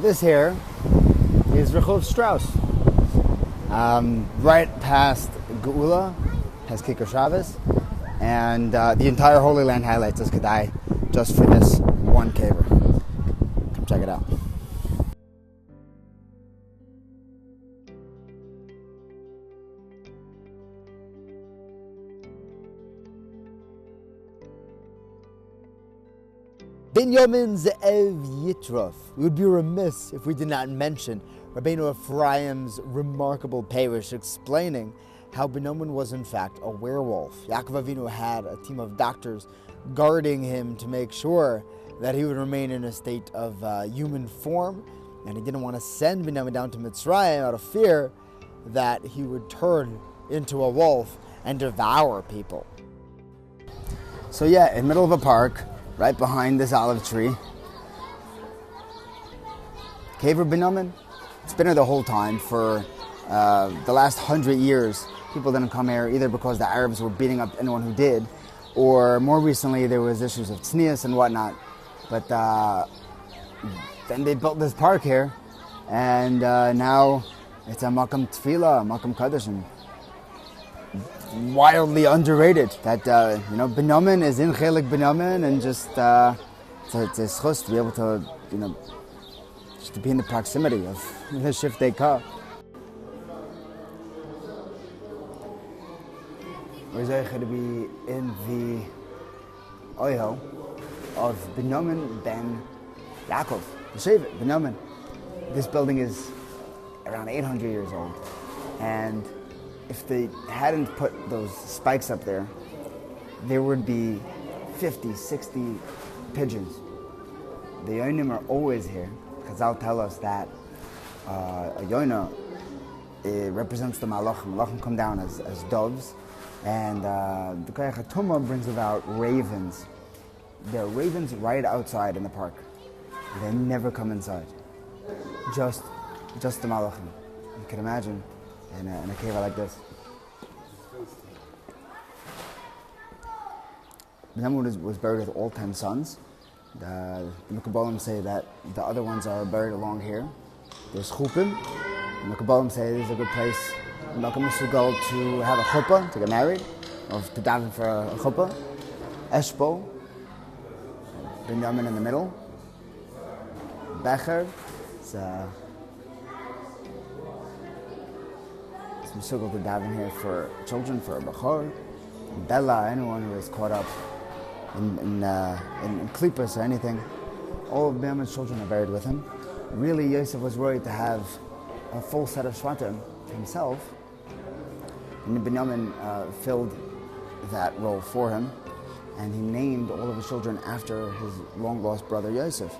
This here is Rechov Strauss. Right past Geula has Kikar Shabbos, and the entire Holy Land highlights this Kedai just for this one Kever. Come check it out. Binyamin Ze'ev Yitrof. We would be remiss if we did not mention Rabbeinu Ephraim's remarkable parish explaining how Binyamin was in fact a werewolf. Yaakov Avinu had a team of doctors guarding him to make sure that he would remain in a state of human form, and he didn't want to send Binyamin down to Mitzrayim out of fear that he would turn into a wolf and devour people. So yeah, in the middle of a park, right behind this olive tree, Kever Binyamin. It's been here the whole time. For the last 100 years, people didn't come here either because the Arabs were beating up anyone who did, or more recently there was issues of tznius and whatnot. But then they built this park here, and now it's a makam tefillah, a makam kaddish, and wildly underrated. That Binyamin is in chelik Binyamin, and just it's a schus to be able to just to be in the proximity of the shiftei ka. We're going to be in the oil of Binyamin ben Yaakov, the Shevet Binyamin. This building is around 800 years old, and if they hadn't put those spikes up there, there would be 50, 60 pigeons. The yonim are always here. Chazal tell us that a yoina represents the malachim. Malachim come down as doves, and the Koyach HaTumah brings about ravens. There are ravens right outside in the park. They never come inside. Just the malachim. You can imagine in a cave like this. Binyamin was buried with all 10 sons. The Mekabalim say that the other ones are buried along here. There's chupim. The Mekabalim say this is a good place. Malcolm used to go to have a chuppah, to get married, or to daven for a chuppah. Eshbo, Binyamin in the middle. Becher, it's Sugal to daven here for children, for a bachor. Bella, anyone who is caught up in klipas or anything. All of Binyamin's children are buried with him. Really, Yosef was worried to have a full set of shvatim himself, and Binyamin filled that role for him, and he named all of his children after his long-lost brother Yosef.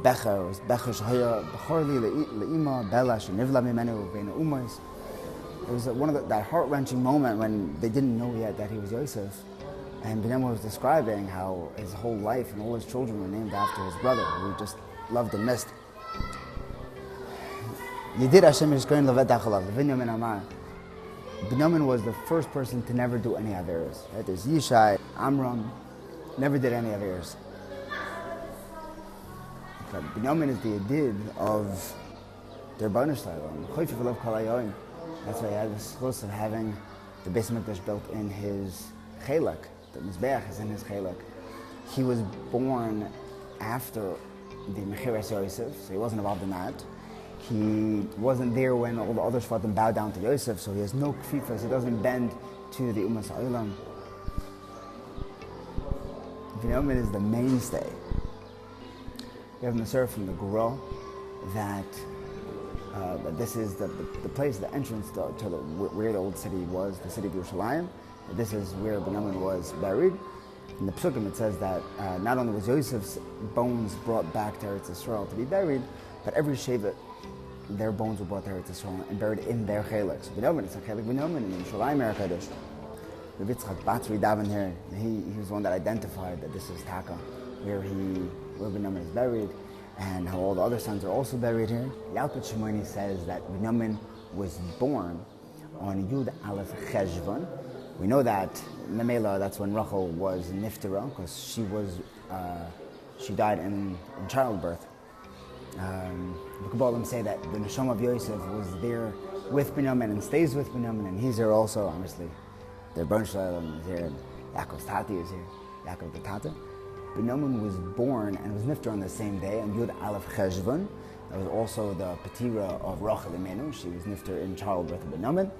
Becher was Becher Shahaya Bechorli Le'ima Bela Shenivla Mimenu Beina Umais. It was that heart-wrenching moment when they didn't know yet that he was Yosef, and Binyamin was describing how his whole life and all his children were named after his brother, who he just loved and missed. Yedid Hashem Yishkoin Levet Achalav Binyamin Amar. Binyamin was the first person to never do any averos. Right? There's Yishai, Amram, never did any averos. But Binyamin is the Yedid of their Rebbeinu Shalom. That's why he had the schus of having the Beis Hamikdash built in his chelak. The Mizbeach is in his chelak. He was born after the Mechiras Yosef, so he wasn't involved in that. He wasn't there when all the other Shvatim bowed down to Yosef, so he has no kfifas, he doesn't bend to the Umas Ha'olam. Binyamin is the mainstay. We have Masur from the Gura that this is the place, the entrance to where the old city was, the city of Yerushalayim. This is where Binyamin was buried. In the Psukim it says that not only was Yosef's bones brought back to Eretz Yisrael to be buried, but every Shevet, their bones were brought to Eretz Yisrael and buried in their chelik. So Binyamin, it's a chelik Binyamin in Yerushalayim Eretz. The Yitzchak Batzri Davin here, he was the one that identified that this is Taka, where Binyamin is buried, and how all the other sons are also buried here. Yalkut Shimoni says that Binyamin was born on Yud Aleph Cheshvan. We know that Memela, that's when Rachel was Niftera, because she died in childbirth. The Kabbalim say that the neshama of Yosef was there with Binyamin and stays with Binyamin, and he's here also, obviously. The Rebbeinu Shalom is here, and Yaakov's Tati is here, Yaakov the Tata. Binyamin was born and was nifter on the same day on Yud Aleph Cheshvan. That was also the patira of Rachel Imeinu. She was nifter in childbirth of Binyamin.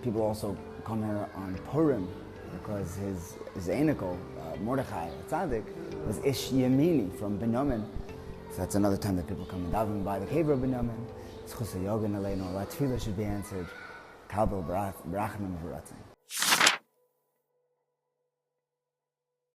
People also come here on Purim because his Einikel, Mordechai, Tzaddik, was Ish Yemini from Binyamin. So that's another time that people come and daven by the Kever of Binyamin. Zchus HaYogan Aleinu, our tefillah should be answered. Kabel Barachim and Baratzim.